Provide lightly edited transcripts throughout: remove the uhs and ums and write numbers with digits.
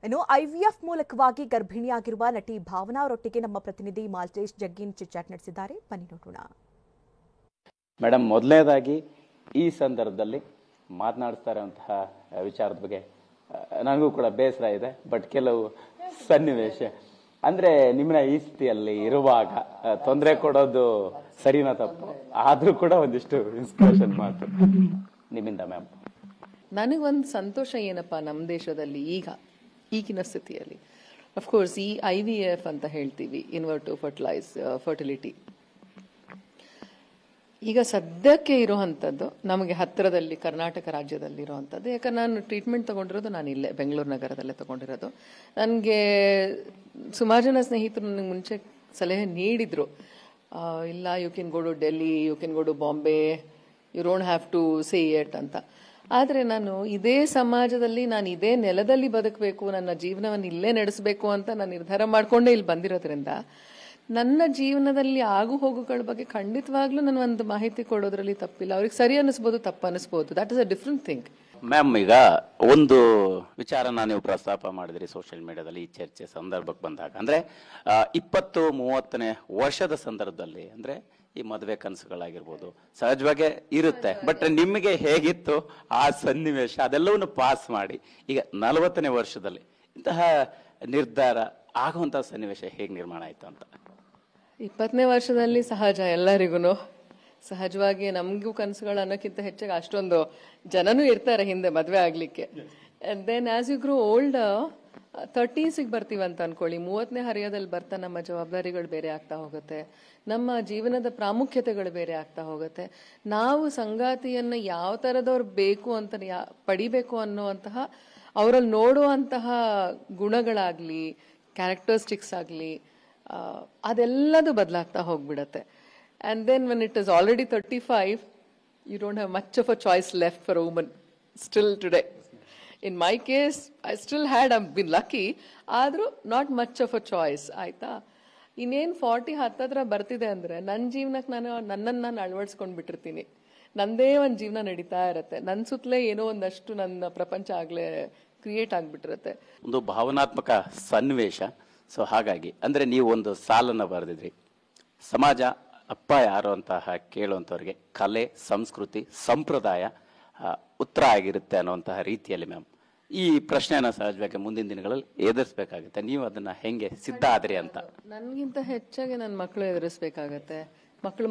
ಇನ್ನು ಐವಿಎಫ್ ಮೂಲಕವಾಗಿ ಗರ್ಭಿಣಿಯಾಗಿರುವ ನಟಿ ಭಾವನಾ ಅವರೊಟ್ಟಿಗೆ ನಮ್ಮ ಪ್ರತಿನಿಧಿ ಮಾಲ್ತೇಶ್ ಜಗ್ಗಿನ್ ಚಿಟ್ಚಾಟ್ ನಡೆಸಿದ್ದಾರೆ. ಬನ್ನಿ ನೋಡೋಣ. ಮೇಡಮ್, ಮೊದಲನೇದಾಗಿ ಈ ಸಂದರ್ಭದಲ್ಲಿ ಮಾತನಾಡ್ತಾ ಇರುವಂತಹ ವಿಚಾರದ ಬಗ್ಗೆ ನನಗೂ ಕೂಡ ಬೇಸರ ಇದೆ. ಬಟ್ ಕೆಲವು ಸನ್ನಿವೇಶ ಅಂದ್ರೆ ನಿಮ್ಮನ್ನ ಈ ಸ್ಥಿತಿಯಲ್ಲಿ ಇರುವಾಗ ತೊಂದರೆ ಕೊಡೋದು ಸರಿನಾ ತಪ್ಪು? ಆದ್ರೂ ಕೂಡ ಒಂದಿಷ್ಟು ಇನ್ಸ್ಪಿರೇಷನ್ ಮಾತು ನಿಮ್ಮಿಂದ ಮ್ಯಾಮ್. ನನಗೊಂದು ಸಂತೋಷ ಏನಪ್ಪಾ, ನಮ್ಮ ದೇಶದಲ್ಲಿ ಈಗಿನ ಸ್ಥಿತಿಯಲ್ಲಿ ಅಫ್ಕೋರ್ಸ್ ಈ IVF ಅಂತ ಹೇಳ್ತೀವಿ, ಇನ್ವರ್ಟಿವ್ ಫರ್ಟಿಲಿಟಿ, ಈಗ ಸದ್ಯಕ್ಕೆ ಇರೋವಂಥದ್ದು ನಮಗೆ ಹತ್ತಿರದಲ್ಲಿ ಕರ್ನಾಟಕ ರಾಜ್ಯದಲ್ಲಿ ಇರೋವಂಥದ್ದು. ಯಾಕಂದ್ರೆ ನಾನು ಟ್ರೀಟ್ಮೆಂಟ್ ತಗೊಂಡಿರೋದು ನಾನು ಇಲ್ಲೇ ಬೆಂಗಳೂರು ನಗರದಲ್ಲೇ ತಗೊಂಡಿರೋದು. ನನಗೆ ಸುಮಾರು ಜನ ಸ್ನೇಹಿತರು ನನಗೆ ಮುಂಚೆ ಸಲಹೆ ನೀಡಿದ್ರು, ಇಲ್ಲ you can go to Delhi, you can go to Bombay, you don't have to say it ಅಂತ. ಆದರೆ ನಾನು ಇದೇ ಸಮಾಜದಲ್ಲಿ, ನಾನು ಇದೇ ನೆಲದಲ್ಲಿ ಬದುಕಬೇಕು, ನನ್ನ ಜೀವನವನ್ನು ಇಲ್ಲೇ ನಡೆಸಬೇಕು ಅಂತ ನಾನು ನಿರ್ಧಾರ ಮಾಡಿಕೊಂಡೇ ಇಲ್ಲಿ ಬಂದಿರೋದ್ರಿಂದ ನನ್ನ ಜೀವನದಲ್ಲಿ ಆಗು ಹೋಗುಗಳ ಬಗ್ಗೆ ಖಂಡಿತವಾಗ್ಲೂ ನಾನು ಒಂದು ಮಾಹಿತಿ ಕೊಡೋದ್ರಲ್ಲಿ ತಪ್ಪಿಲ್ಲ. ಅವ್ರಿಗೆ ಸರಿ ಅನಿಸ್ಬೋದು, ತಪ್ಪು ಅನಿಸ್ಬೋದು, that is a different thing. Ma'am, ಈಗ ಒಂದು ವಿಚಾರನ ನೀವು ಪ್ರಸ್ತಾಪ ಮಾಡಿದ್ರಿ ಸೋಷಿಯಲ್ ಮೀಡಿಯಾದಲ್ಲಿ ಈ ಚರ್ಚೆ ಸಂದರ್ಭಕ್ಕೆ ಬಂದಾಗ, ಅಂದ್ರೆ 20-30ನೇ ವರ್ಷದ ಸಂದರ್ಭದಲ್ಲಿ ಅಂದ್ರೆ ಈ ಮದುವೆ ಕನಸುಗಳಾಗಿರ್ಬೋದು ಸಹಜವಾಗಿ ಇರುತ್ತೆ. ಬಟ್ ನಿಮಗೆ ಹೇಗಿತ್ತು ಆ ಸನ್ನಿವೇಶ, ಅದೆಲ್ಲವನ್ನು ಪಾಸ್ ಮಾಡಿ ಈಗ 40ನೇ ವರ್ಷದಲ್ಲಿ ಇಂತಹ ನಿರ್ಧಾರ ಆಗುವಂತಹ ಸನ್ನಿವೇಶ ಹೇಗೆ ನಿರ್ಮಾಣ ಆಯ್ತು ಅಂತ? 20ನೇ ವರ್ಷದಲ್ಲಿ ಸಹಜ, ಎಲ್ಲರಿಗೂ ಸಹಜವಾಗಿ. ನಮಗೂ ಕನಸುಗಳು ಅನ್ನೋಕ್ಕಿಂತ ಹೆಚ್ಚಾಗಿ ಅಷ್ಟೊಂದು ಜನನೂ ಇರ್ತಾರೆ ಹಿಂದೆ ಮದುವೆ ಆಗ್ಲಿಕ್ಕೆ. And then as you grow old 30ಸಿಗೆ ಬರ್ತೀವಂತ ಅನ್ಕೊಳ್ಳಿ, 30ನೇ ಹರಿಯದಲ್ಲಿ ಬರ್ತಾ ನಮ್ಮ ಜವಾಬ್ದಾರಿಗಳು ಬೇರೆ ಆಗ್ತಾ ಹೋಗುತ್ತೆ, ನಮ್ಮ ಜೀವನದ ಪ್ರಾಮುಖ್ಯತೆಗಳು ಬೇರೆ ಆಗ್ತಾ ಹೋಗುತ್ತೆ. ನಾವು ಸಂಗಾತಿಯನ್ನ ಯಾವ ಥರದವ್ರು ಬೇಕು ಅಂತ ಪಡಿಬೇಕು ಅನ್ನುವಂತಹ, ಅವರಲ್ಲಿ ನೋಡುವಂತಹ ಗುಣಗಳಾಗ್ಲಿ, ಕ್ಯಾರೆಕ್ಟರಿಸ್ಟಿಕ್ಸ್ ಆಗಲಿ, ಅದೆಲ್ಲದು ಬದಲಾಗ್ತಾ ಹೋಗ್ಬಿಡತ್ತೆ. And then when it is already 35, you don't have much of a choice left for a woman still today. In my case, I still had, I've been lucky, ಆದರೂ not much of a choice. ಆಯ್ತಾ, ಇನ್ನೇನು 40 ಹತ್ತತ್ರ ಬರ್ತಿದೆ ಅಂದರೆ ನನ್ನ ಜೀವನಕ್ಕೆ ನನ್ನನ್ನು ನಾನು ಅಳವಡಿಸ್ಕೊಂಡು ಬಿಟ್ಟಿರ್ತೀನಿ. ನಂದೇ ಒಂದು ಜೀವನ ನಡೀತಾ ಇರತ್ತೆ, ನನ್ನ ಸುತ್ತಲೇ ಏನೋ ಒಂದಷ್ಟು ನನ್ನ ಪ್ರಪಂಚ ಆಗಲೇ ಕ್ರಿಯೇಟ್ ಆಗಿಬಿಟ್ಟಿರತ್ತೆ. ಒಂದು ಭಾವನಾತ್ಮಕ ಸನ್ನಿವೇಶ. ಸೊ ಹಾಗಾಗಿ ಅಂದ್ರೆ ನೀವು ಒಂದು ಸಾಲನ್ನು ಬರೆದಿದ್ರಿ, ಸಮಾಜ ಅಪ್ಪ ಯಾರು ಅಂತ ಕೇಳುವಂಥವ್ರಿಗೆ ಕಲೆ, ಸಂಸ್ಕೃತಿ, ಸಂಪ್ರದಾಯ ಉತ್ತರ ಆಗಿರುತ್ತೆ ಅನ್ನುವಂತಹ ರೀತಿಯಲ್ಲಿ ಮ್ಯಾಮ್ ಈ ಪ್ರಶ್ನೆನ ಸಹಜವಾಗಿ ಮುಂದಿನ ದಿನಗಳಲ್ಲಿ ಎದುರಿಸಬೇಕಾಗುತ್ತೆ. ನೀವು ಅದನ್ನ ಹೆಂಗೆ ಸಿದ್ಧ ಆದ್ರಿ ಅಂತ? ನನಗಿಂತ ಹೆಚ್ಚಾಗಿ ನನ್ನ ಮಕ್ಕಳು ಎದುರಿಸ್ಬೇಕಾಗತ್ತೆ.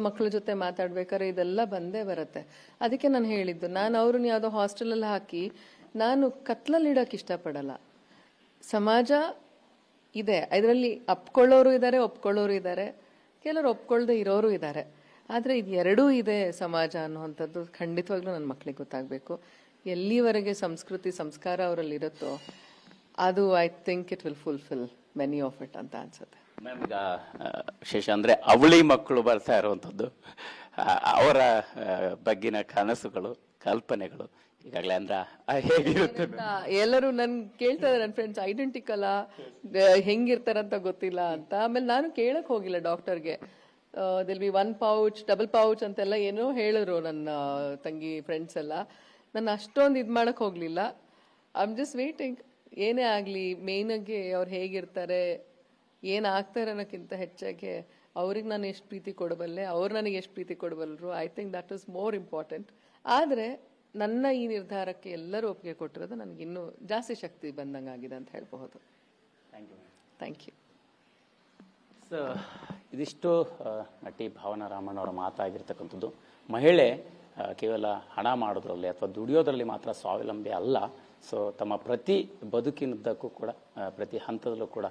ಮಕ್ಕಳ ಜೊತೆ ಮಾತಾಡ್ಬೇಕಾದ್ರೆ ಇದೆಲ್ಲ ಬಂದೇ ಬರುತ್ತೆ. ಅದಕ್ಕೆ ನಾನು ಹೇಳಿದ್ದು, ನಾನು ಅವ್ರನ್ನ ಯಾವುದೋ ಹಾಸ್ಟೆಲಲ್ಲಿ ಹಾಕಿ ನಾನು ಕತ್ಲಲ್ಲಿ ಇಡೋಕೆ ಇಷ್ಟಪಡಲ್ಲ. ಸಮಾಜ ಇದೆ, ಇದರಲ್ಲಿ ಅಪ್ಕೊಳ್ಳೋರು ಇದ್ದಾರೆ, ಒಪ್ಕೊಳ್ಳೋರು ಇದ್ದಾರೆ, ಕೆಲವರು ಒಪ್ಕೊಳ್ದೆ ಇರೋರು ಇದ್ದಾರೆ. ಆದರೆ ಇದು ಎರಡೂ ಇದೆ ಸಮಾಜ ಅನ್ನುವಂಥದ್ದು ಖಂಡಿತವಾಗ್ಲೂ ನನ್ನ ಮಕ್ಕಳಿಗೆ ಗೊತ್ತಾಗಬೇಕು. ಎಲ್ಲಿವರೆಗೆ ಸಂಸ್ಕೃತಿ ಸಂಸ್ಕಾರ ಅವರಲ್ಲಿ ಇರುತ್ತೋ ಅದು I think it will fulfil many of it ಅಂತ ಅನ್ಸುತ್ತೆ. ಮ್ಯಾಮ್, ಈಗ ವಿಶೇಷ ಅಂದ್ರೆ ಅವಳಿ ಮಕ್ಕಳು ಬರ್ತಾ ಇರುವಂಥದ್ದು, ಅವರ ಬಗ್ಗಿನ ಕನಸುಗಳು, ಕಲ್ಪನೆಗಳು ಈಗಾಗಲೇ ಅಂದ್ರೆ ಹೇಗಿರುತ್ತೆ? ಎಲ್ಲರೂ ನನ್ ಕೇಳ್ತಾ ಇದ್ದಾರೆ, ನನ್ನ ಫ್ರೆಂಡ್ಸ್ ಐಡೆಂಟಿಕಲ್ ಹೆಂಗಿರ್ತಾರಂತ ಗೊತ್ತಿಲ್ಲ ಅಂತ. ಆಮೇಲೆ ನಾನು ಕೇಳಕ್ ಹೋಗಿಲ್ಲ ಡಾಕ್ಟರ್ಗೆ. ದಿಲ್ ಬಿ 1 ಪೌಚ್, ಡಬಲ್ ಪೌಚ್ ಅಂತೆಲ್ಲ ಏನೋ ಹೇಳಿದ್ರು ನನ್ನ ತಂಗಿ ಫ್ರೆಂಡ್ಸ್ ಎಲ್ಲ. ನಾನು ಅಷ್ಟೊಂದು ಇದು ಮಾಡಕ್ ಹೋಗ್ಲಿಲ್ಲ. I am just waiting. ಏನೇ ಆಗ್ಲಿ, ಮೇನ್ ಆಗಿ ಅವ್ರು ಹೇಗಿರ್ತಾರೆ, ಏನಾಗ್ತಾರೆ ಅನ್ನೋಕ್ಕಿಂತ ಹೆಚ್ಚಾಗಿ ಅವ್ರಿಗೆ ನಾನು ಎಷ್ಟು ಪ್ರೀತಿ ಕೊಡಬಲ್ಲೆ, ಅವ್ರು ನನಗೆ ಎಷ್ಟು ಪ್ರೀತಿ ಕೊಡಬಲ್ಲರು, I think that is more important. ಆದರೆ ನನ್ನ ಈ ನಿರ್ಧಾರಕ್ಕೆ ಎಲ್ಲರೂ ಒಪ್ಪಿಗೆ ಕೊಟ್ಟಿರೋದು ನನಗೆ ಇನ್ನೂ ಜಾಸ್ತಿ ಶಕ್ತಿ ಬಂದಂಗಾಗಿದೆ ಅಂತ ಹೇಳಬಹುದು. Thank you. ಸೊ ಇದಿಷ್ಟು ನಟಿ ಭಾವನಾ ರಾಮಣ್ಣ ಅವರ ಮಾತಾಗಿರ್ತಕ್ಕಂಥದ್ದು. ಮಹಿಳೆ ಕೇವಲ ಹಣ ಮಾಡೋದ್ರಲ್ಲಿ ಅಥವಾ ದುಡಿಯೋದ್ರಲ್ಲಿ ಮಾತ್ರ ಸ್ವಾವಲಂಬಿ ಅಲ್ಲ. ಸೊ ತಮ್ಮ ಪ್ರತಿ ಬದುಕಿನದ್ದಕ್ಕೂ ಕೂಡ ಪ್ರತಿ ಹಂತದಲ್ಲೂ ಕೂಡ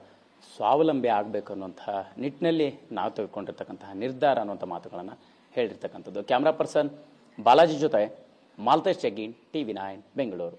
ಸ್ವಾವಲಂಬಿ ಆಗಬೇಕು ಅನ್ನುವಂತಹ ನಿಟ್ಟಿನಲ್ಲಿ ನಾವು ತೆಗೆದುಕೊಂಡಿರ್ತಕ್ಕಂತಹ ನಿರ್ಧಾರ ಅನ್ನುವಂಥ ಮಾತುಗಳನ್ನು ಹೇಳಿರ್ತಕ್ಕಂಥದ್ದು. ಕ್ಯಾಮ್ರಾ ಪರ್ಸನ್ ಬಾಲಾಜಿ ಜೊತೆ ಮಾಲ್ತೇಶ್ ಜಗ್ಗಿನ್, TV9 ಬೆಂಗಳೂರು.